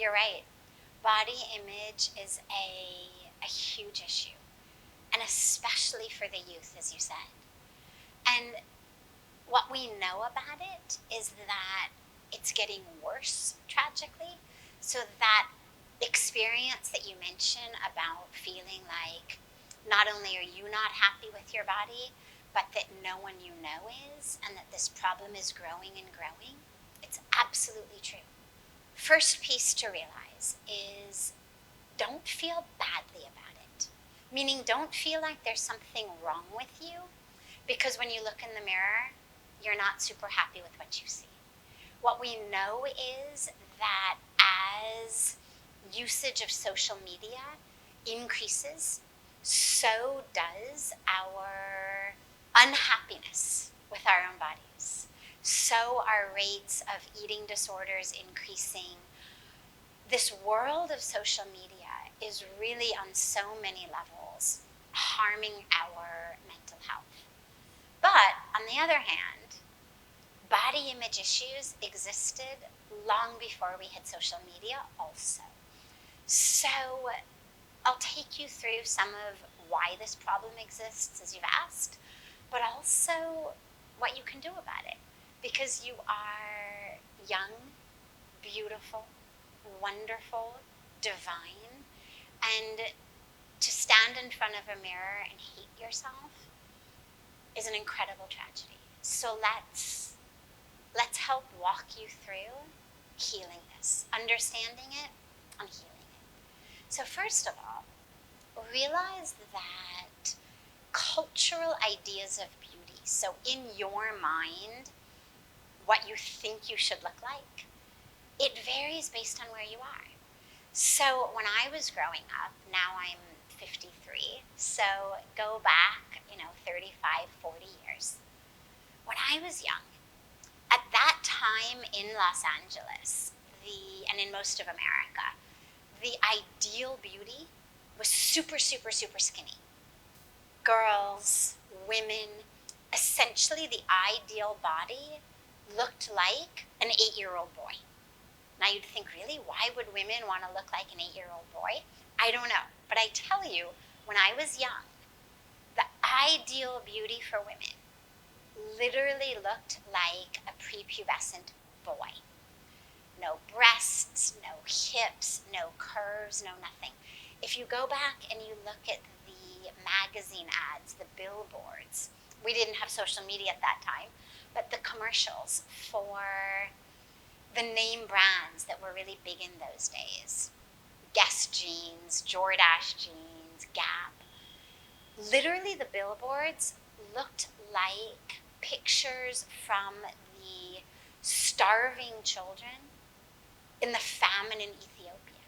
you're right. Body image is a huge issue, and especially for the youth, as you said. And what we know about it is that it's getting worse, tragically. So that experience that you mentioned about feeling like not only are you not happy with your body, but that no one you know is, and that this problem is growing and growing, it's absolutely true. First piece to realize is don't feel badly about it. Meaning don't feel like there's something wrong with you, because when you look in the mirror, you're not super happy with what you see. What we know is that as usage of social media increases, so does our unhappiness with our own bodies. So our rates of eating disorders increasing. This world of social media is really on so many levels harming our mental health. But on the other hand, body image issues existed long before we had social media also. So I'll take you through some of why this problem exists, as you've asked, but also what you can do about it. Because you are young, beautiful, wonderful, divine, and to stand in front of a mirror and hate yourself is an incredible tragedy. So let's help walk you through healing this, understanding it, and healing it. So first of all, realize that cultural ideas of beauty, so in your mind, what you think you should look like, it varies based on where you are. So when I was growing up, now I'm 53, so go back, 35, 40 years. When I was young, at that time in Los Angeles, and in most of America, the ideal beauty was super, super, super skinny. Girls, women, essentially the ideal body looked like an 8-year-old boy. Now you'd think, really, why would women want to look like an 8-year-old boy? I don't know, but I tell you, when I was young, the ideal beauty for women literally looked like a prepubescent boy. No breasts, no hips, no curves, no nothing. If you go back and you look at the magazine ads, the billboards, we didn't have social media at that time, but the commercials for the name brands that were really big in those days, Guess jeans, Jordache jeans, Gap, literally the billboards looked like pictures from the starving children in the famine in Ethiopia.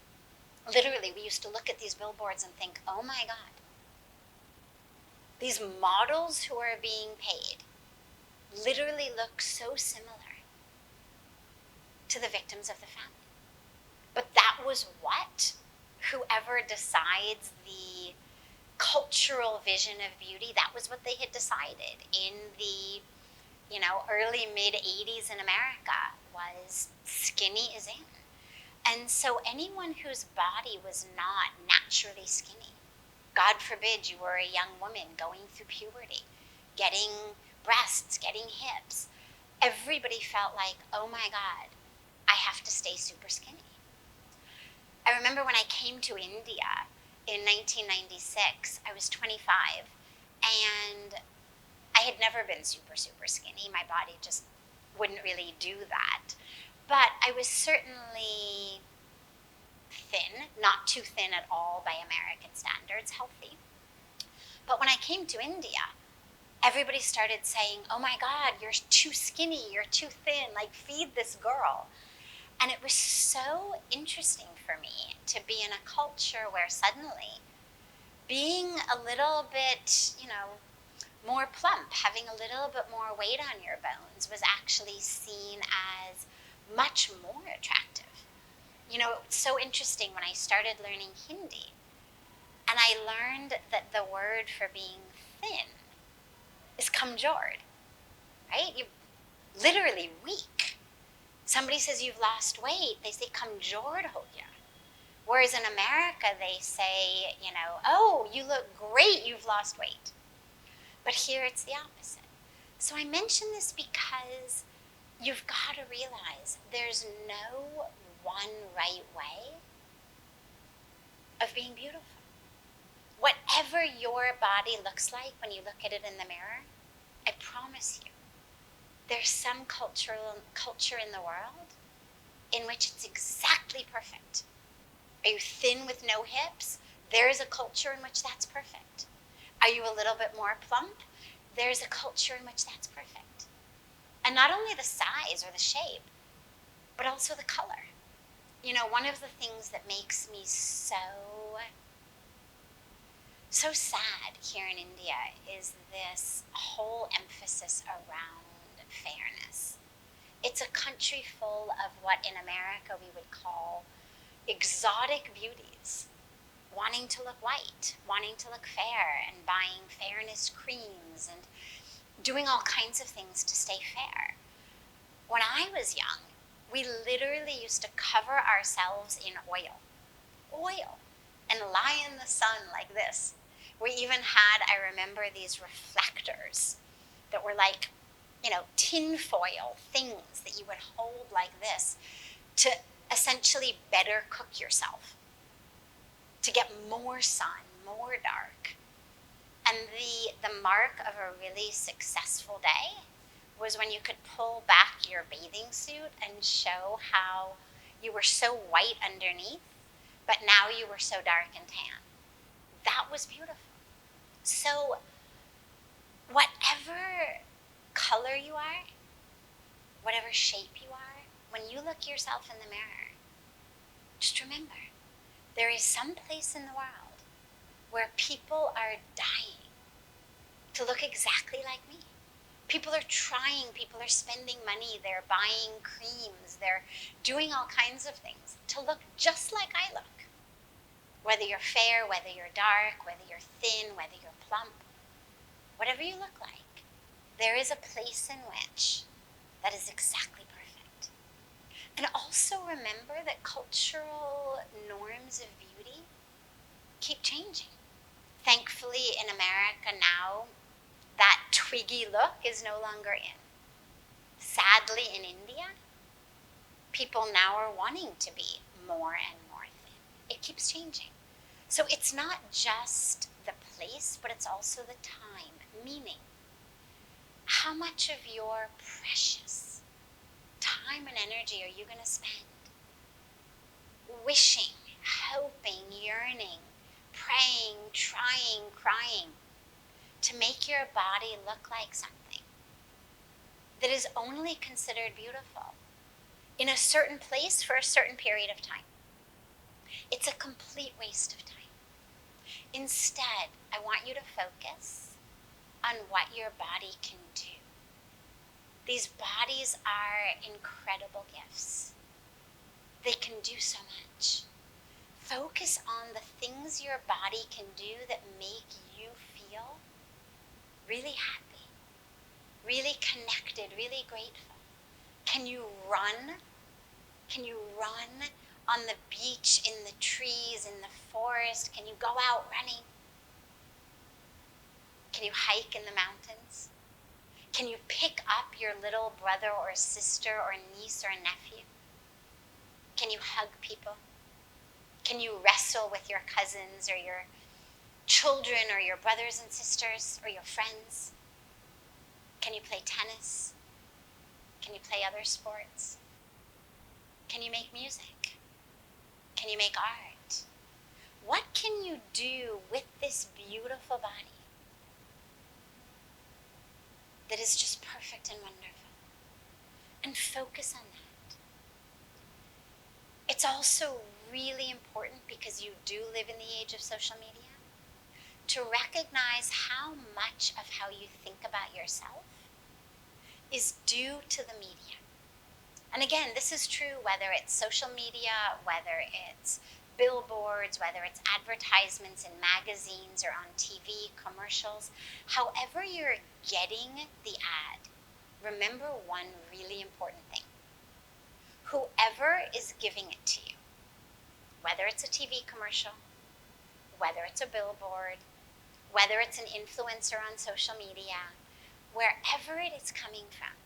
Literally, we used to look at these billboards and think, oh my God, these models who are being paid literally look so similar to the victims of the famine. But that was what whoever decides the cultural vision of beauty, that was what they had decided in the early mid-80s in America, was skinny is in. And so anyone whose body was not naturally skinny, God forbid you were a young woman going through puberty, getting breasts, getting hips, everybody felt like, oh my God, I have to stay super skinny. I remember when I came to India in 1996, I was 25, and I had never been super, super skinny. My body just wouldn't really do that. But I was certainly thin, not too thin at all by American standards, healthy. But when I came to India, everybody started saying, oh my God, you're too skinny, you're too thin, like feed this girl. And it was so interesting for me to be in a culture where suddenly being a little bit, more plump, having a little bit more weight on your bones was actually seen as much more attractive. It's so interesting when I started learning Hindi, and I learned that the word for being thin is kamjor, right? You're literally weak. Somebody says you've lost weight, they say, kamjor ho gaya. Whereas in America, they say, oh, you look great, you've lost weight. But here it's the opposite. So I mention this because you've got to realize there's no one right way of being beautiful. Whatever your body looks like when you look at it in the mirror, I promise you, there's some culture in the world in which it's exactly perfect. Are you thin with no hips? There's a culture in which that's perfect. Are you a little bit more plump? There's a culture in which that's perfect. And not only the size or the shape, but also the color. One of the things that makes me so sad here in India is this whole emphasis around fairness. It's a country full of what in America we would call exotic beauties, wanting to look white, wanting to look fair, and buying fairness creams and doing all kinds of things to stay fair. When I was young, we literally used to cover ourselves in oil, and lie in the sun like this. We even had, I remember, these reflectors that were like, tinfoil things that you would hold like this to essentially better cook yourself, to get more sun, more dark. And the mark of a really successful day was when you could pull back your bathing suit and show how you were so white underneath, but now you were so dark and tan. That was beautiful. So whatever color you are, whatever shape you are, when you look yourself in the mirror, just remember, there is some place in the world where people are dying to look exactly like me. People are trying, people are spending money, they're buying creams, they're doing all kinds of things to look just like I look. Whether you're fair, whether you're dark, whether you're thin, whether you're plump, whatever you look like, there is a place in which that is exactly perfect. And also remember that cultural norms of beauty keep changing. Thankfully, in America now, that twiggy look is no longer in. Sadly, in India, people now are wanting to be more and more thin. It keeps changing. So it's not just the place, but it's also the time, meaning how much of your precious time and energy are you going to spend wishing, hoping, yearning, praying, trying, crying to make your body look like something that is only considered beautiful in a certain place for a certain period of time? It's a complete waste of time. Instead, I want you to focus on what your body can do. These bodies are incredible gifts. They can do so much. Focus on the things your body can do that make you feel really happy, really connected, really grateful. Can you run? Can you run on the beach, in the trees, in the forest? Can you go out running? Can you hike in the mountains? Can you pick up your little brother or sister or niece or nephew? Can you hug people? Can you wrestle with your cousins or your children or your brothers and sisters or your friends? Can you play tennis? Can you play other sports? Can you make music? Can you make art? What can you do with this beautiful body that is just perfect and wonderful? And focus on that. It's also really important, because you do live in the age of social media, to recognize how much of how you think about yourself is due to the media. And again, this is true whether it's social media, whether it's billboards, whether it's advertisements in magazines or on TV, commercials. However you're getting the ad, remember one really important thing. whoever is giving it to you, whether it's a TV commercial, whether it's a billboard, whether it's an influencer on social media, wherever it is coming from,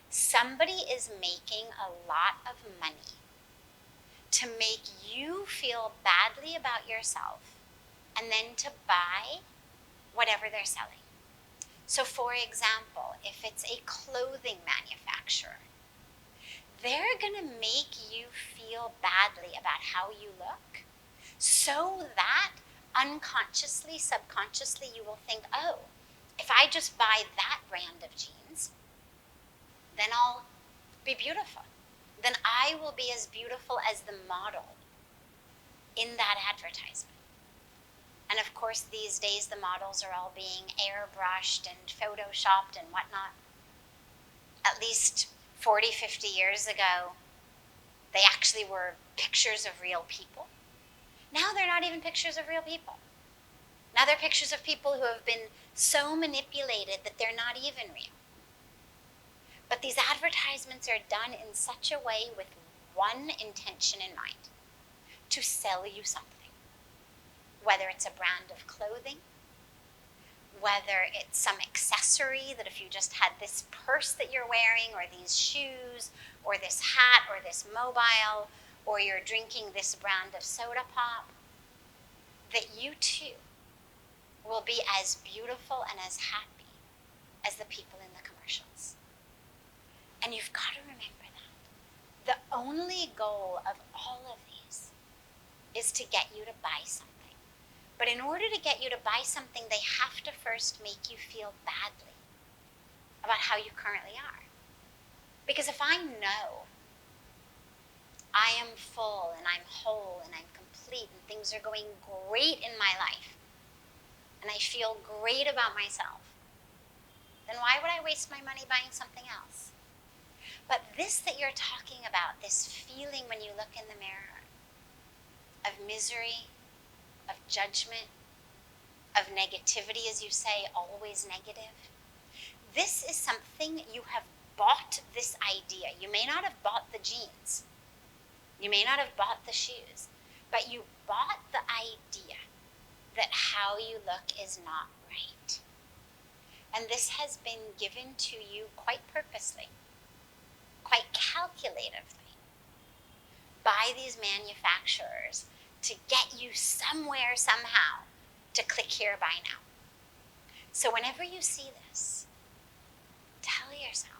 somebody is making a lot of money to make you feel badly about yourself and then to buy whatever they're selling. So for example, if it's a clothing manufacturer, they're going to make you feel badly about how you look so that unconsciously, subconsciously, you will think, oh, if I just buy that brand of jeans, then I'll be beautiful. Then I will be as beautiful as the model in that advertisement. And of course, these days, the models are all being airbrushed and photoshopped and whatnot. At least 40, 50 years ago, they actually were pictures of real people. Now they're not even pictures of real people. Now they're pictures of people who have been so manipulated that they're not even real. But these advertisements are done in such a way with one intention in mind, to sell you something. Whether it's a brand of clothing, whether it's some accessory that if you just had this purse that you're wearing, or these shoes, or this hat, or this mobile, or you're drinking this brand of soda pop, that you too will be as beautiful and as happy as the people in the commercials. And you've got to remember that. The only goal of all of these is to get you to buy something. But in order to get you to buy something, they have to first make you feel badly about how you currently are. Because if I know I am full and I'm whole and I'm complete and things are going great in my life and I feel great about myself, then why would I waste my money buying something else? But this that you're talking about, this feeling when you look in the mirror of misery, of judgment, of negativity, as you say, always negative. This is something you have bought this idea. You may not have bought the jeans. You may not have bought the shoes, but you bought the idea that how you look is not right. And this has been given to you quite purposely, quite calculatively, by these manufacturers to get you somewhere, somehow, to click here, buy now. So whenever you see this, tell yourself,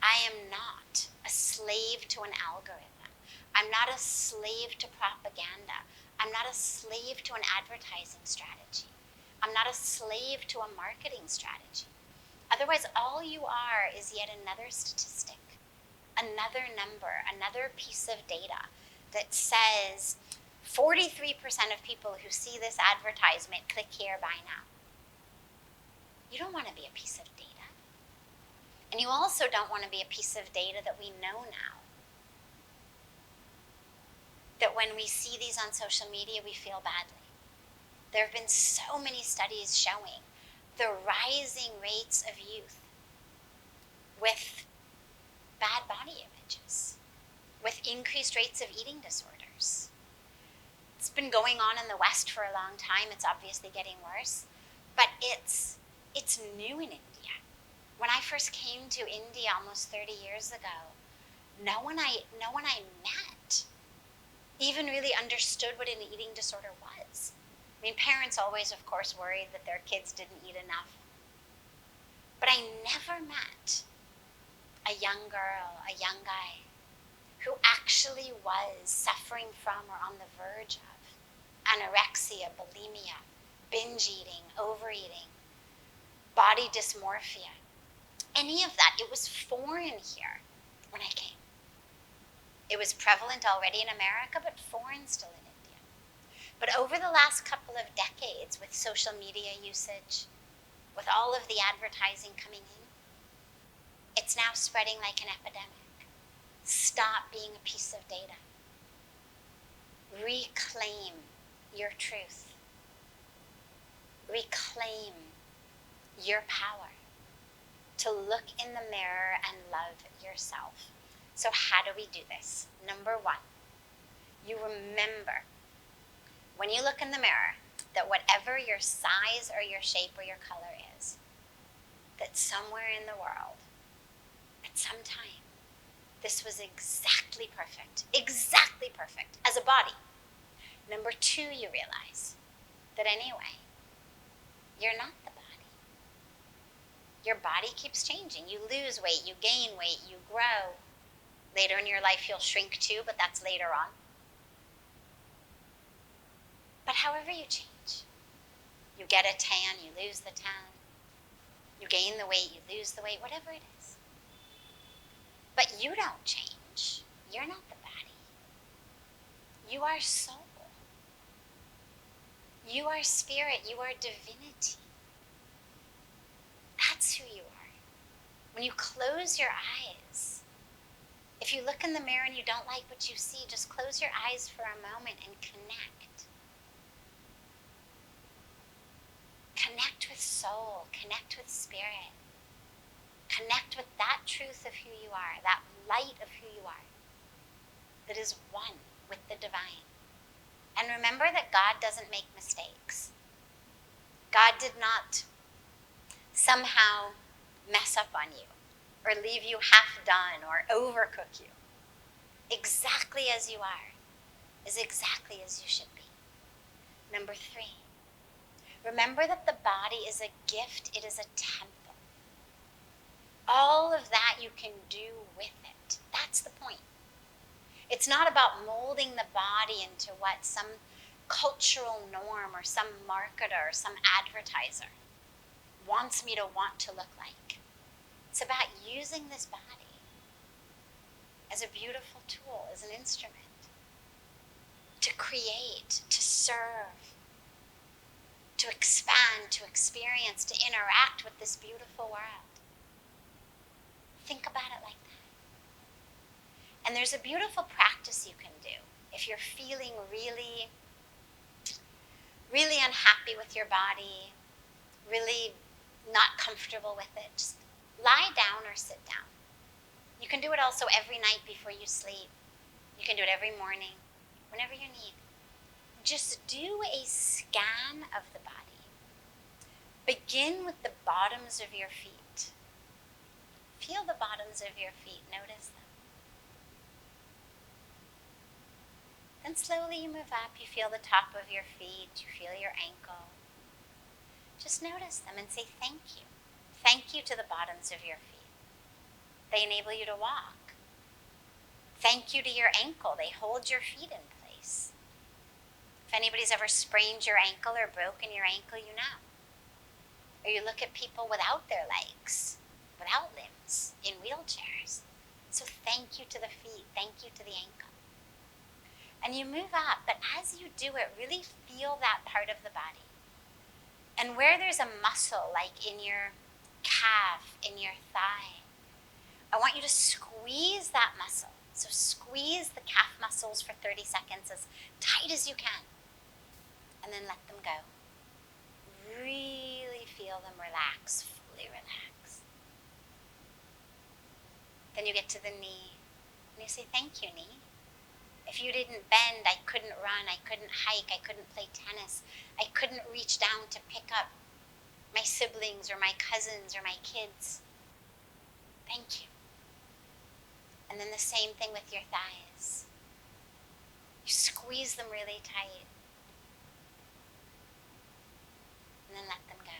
I am not a slave to an algorithm. I'm not a slave to propaganda. I'm not a slave to an advertising strategy. I'm not a slave to a marketing strategy. Otherwise, all you are is yet another statistic, another number, another piece of data that says 43% of people who see this advertisement click here, buy now. You don't want to be a piece of data. And you also don't want to be a piece of data that we know now. That when we see these on social media, we feel badly. There have been so many studies showing the rising rates of youth with bad body images, with increased rates of eating disorders. It's been going on in the West for a long time. It's obviously getting worse, but it's new in India. When I first came to India almost 30 years ago, no one I met even really understood what an eating disorder was. I mean, parents always, of course, worried that their kids didn't eat enough. But I never met a young girl, a young guy, who actually was suffering from or on the verge of anorexia, bulimia, binge eating, overeating, body dysmorphia. Any of that, it was foreign here when I came. It was prevalent already in America, but foreign still in India. But over the last couple of decades, with social media usage, with all of the advertising coming in, it's now spreading like an epidemic. Stop being a piece of data. Reclaim your truth. Reclaim your power to look in the mirror and love yourself. So how do we do this? Number one, you remember when you look in the mirror that whatever your size or your shape or your color is, that somewhere in the world, at some time, this was exactly perfect as a body. Number two, you realize that anyway, you're not the body. Your body keeps changing. You lose weight, you gain weight, you grow. Later in your life, you'll shrink too, but that's later on. But however you change, you get a tan, you lose the tan, you gain the weight, you lose the weight, whatever it is. But you don't change. You're not the body. You are soul. You are spirit. You are divinity. That's who you are. When you close your eyes, if you look in the mirror and you don't like what you see, just close your eyes for a moment and connect. Connect with soul. Connect with spirit. Connect with that truth of who you are, that light of who you are, that is one with the divine. And remember that God doesn't make mistakes. God did not somehow mess up on you or leave you half done or overcook you. Exactly as you are is exactly as you should be. Number three, remember that the body is a gift. It is a temple. All of that you can do with it. That's the point. It's not about molding the body into what some cultural norm or some marketer or some advertiser wants me to want to look like. It's about using this body as a beautiful tool, as an instrument to create, to serve, to expand, to experience, to interact with this beautiful world. Think about it like that. And there's a beautiful practice you can do if you're feeling really, really unhappy with your body, really not comfortable with it. Just lie down or sit down. You can do it also every night before you sleep. You can do it every morning, whenever you need. Just do a scan of the body. Begin with the bottoms of your feet. Feel the bottoms of your feet. Notice them. Then slowly you move up. You feel the top of your feet. You feel your ankle. Just notice them and say thank you. Thank you to the bottoms of your feet. They enable you to walk. Thank you to your ankle. They hold your feet in place. If anybody's ever sprained your ankle or broken your ankle, you know. Or you look at people without their legs, without limbs, in wheelchairs. So thank you to the feet. Thank you to the ankle. And you move up, but as you do it, really feel that part of the body. And where there's a muscle, like in your calf, in your thigh, I want you to squeeze that muscle. So squeeze the calf muscles for 30 seconds as tight as you can. And then let them go. Really feel them relax, fully relax. Then you get to the knee. And you say, thank you, knee. If you didn't bend, I couldn't run, I couldn't hike, I couldn't play tennis. I couldn't reach down to pick up my siblings or my cousins or my kids. Thank you. And then the same thing with your thighs. You squeeze them really tight. And then let them go.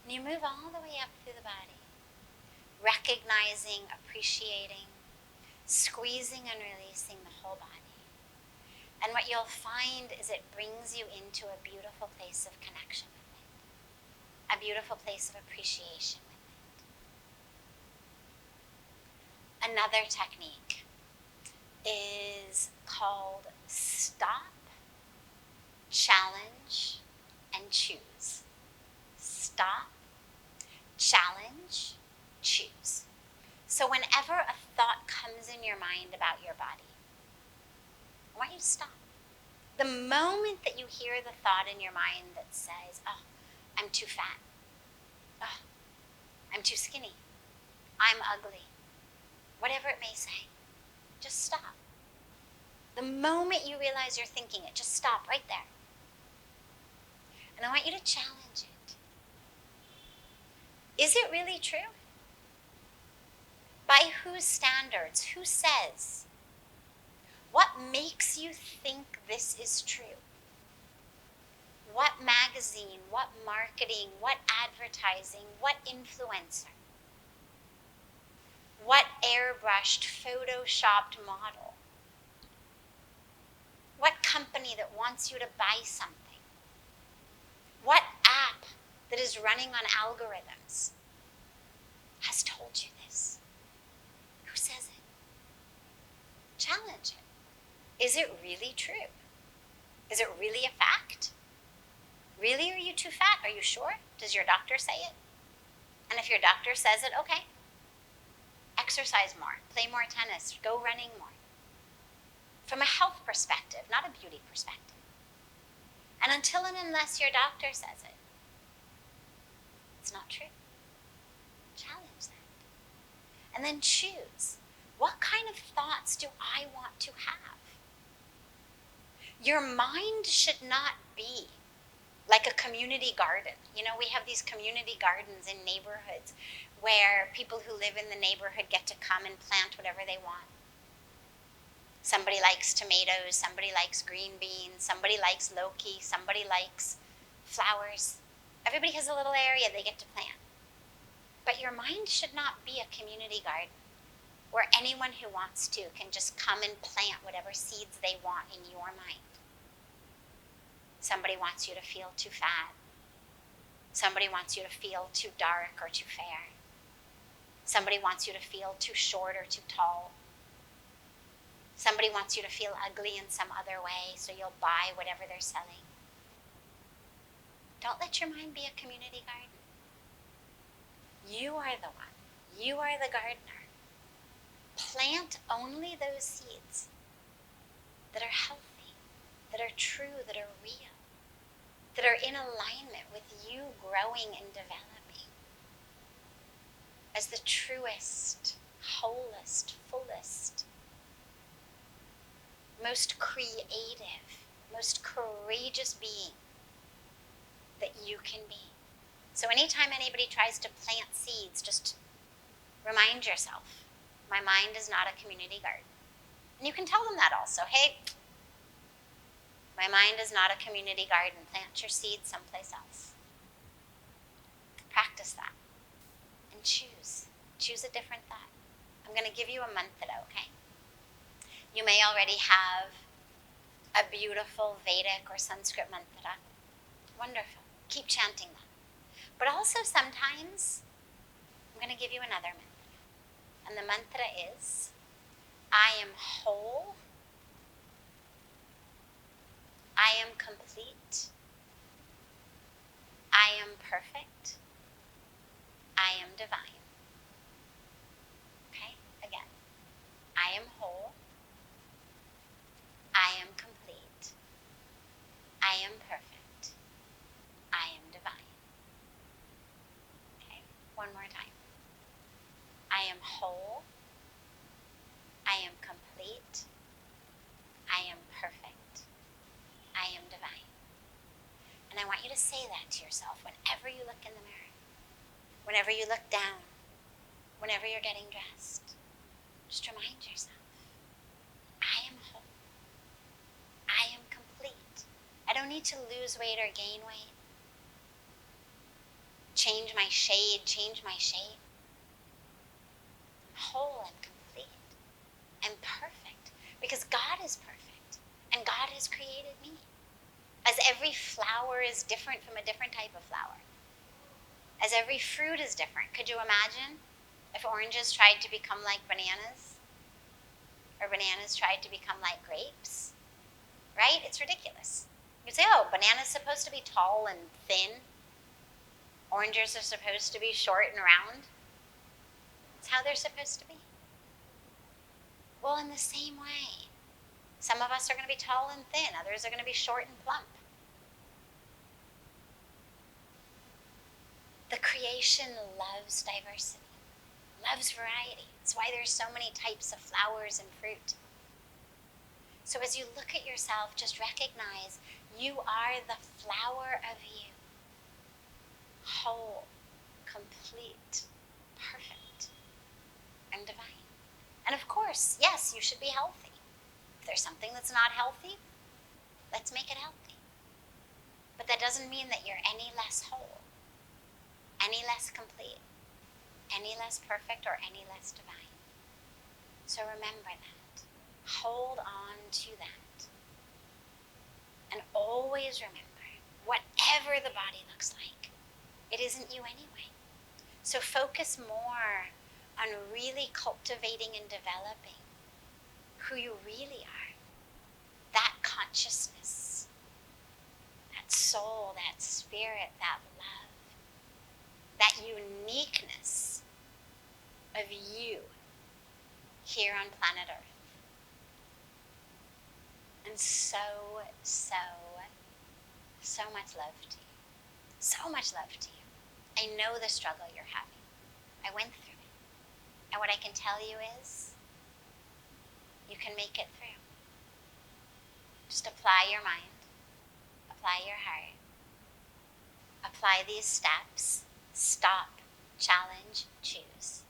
And you move all the way up through the body, recognizing, appreciating, squeezing and releasing the whole body. And what you'll find is it brings you into a beautiful place of connection with it, a beautiful place of appreciation with it. Another technique is called stop, challenge, and choose. Stop, challenge, choose. So whenever a thought comes in your mind about your body, I want you to stop. The moment that you hear the thought in your mind that says, oh, I'm too fat. Oh, I'm too skinny. I'm ugly. Whatever it may say. Just stop. The moment you realize you're thinking it, just stop right there. And I want you to challenge it. Is it really true? By whose standards? Who says? What makes you think this is true? What magazine, what marketing, what advertising, what influencer? What airbrushed, photoshopped model? What company that wants you to buy something? What app that is running on algorithms has told you this? Who says it? Challenge it. Is it really true? Is it really a fact? Really, are you too fat? Are you sure? Does your doctor say it? And if your doctor says it, okay. Exercise more, play more tennis, go running more. From a health perspective, not a beauty perspective. And until and unless your doctor says it, it's not true. Challenge that. And then choose. What kind of thoughts do I want to have? Your mind should not be like a community garden. You know, we have these community gardens in neighborhoods where people who live in the neighborhood get to come and plant whatever they want. Somebody likes tomatoes, somebody likes green beans, somebody likes Loki, somebody likes flowers. Everybody has a little area they get to plant. But your mind should not be a community garden where anyone who wants to can just come and plant whatever seeds they want in your mind. Somebody wants you to feel too fat. Somebody wants you to feel too dark or too fair. Somebody wants you to feel too short or too tall. Somebody wants you to feel ugly in some other way, so you'll buy whatever they're selling. Don't let your mind be a community garden. You are the one. You are the gardener. Plant only those seeds that are healthy, that are true, that are real, that are in alignment with you growing and developing as the truest, wholest, fullest, most creative, most courageous being that you can be. So anytime anybody tries to plant seeds, just remind yourself, my mind is not a community garden. And you can tell them that also. Hey, my mind is not a community garden. Plant your seeds someplace else. Practice that. And choose. Choose a different thought. I'm going to give you a mantra, okay? You may already have a beautiful Vedic or Sanskrit mantra. Wonderful. Keep chanting that. But also sometimes, I'm going to give you another mantra. And the mantra is, I am whole. I am complete. I am perfect. I am divine. Okay? Again. I am whole. I am complete. I am perfect. I am divine. Okay? One more time. I am whole. I am complete. I am perfect. I am divine. And I want you to say that to yourself whenever you look in the mirror, whenever you look down, whenever you're getting dressed. Just remind yourself, I am whole. I am complete. I don't need to lose weight or gain weight. Change my shade, change my shape. I'm whole and complete and perfect because God is perfect and God has created me. As every flower is different from a different type of flower. As every fruit is different. Could you imagine if oranges tried to become like bananas? Or bananas tried to become like grapes? Right? It's ridiculous. You'd say, oh, banana's supposed to be tall and thin. Oranges are supposed to be short and round. It's how they're supposed to be. Well, in the same way, some of us are going to be tall and thin. Others are going to be short and plump. The creation loves diversity. loves variety. It's why there's so many types of flowers and fruit. So as you look at yourself, just recognize you are the flower of you. Whole, complete, perfect, and divine. And of course, yes, you should be healthy. If there's something that's not healthy, let's make it healthy. But that doesn't mean that you're any less whole, any less complete, any less perfect, or any less divine. So remember that. Hold on to that. And always remember, whatever the body looks like, it isn't you anyway. So focus more on really cultivating and developing who you really are. That consciousness, that soul, that spirit, that love, that uniqueness of you here on planet Earth. And so much love to you. So much love to you. I know the struggle you're having. I went through it. And what I can tell you is, you can make it through. Just apply your mind, apply your heart, apply these steps, stop, challenge, choose.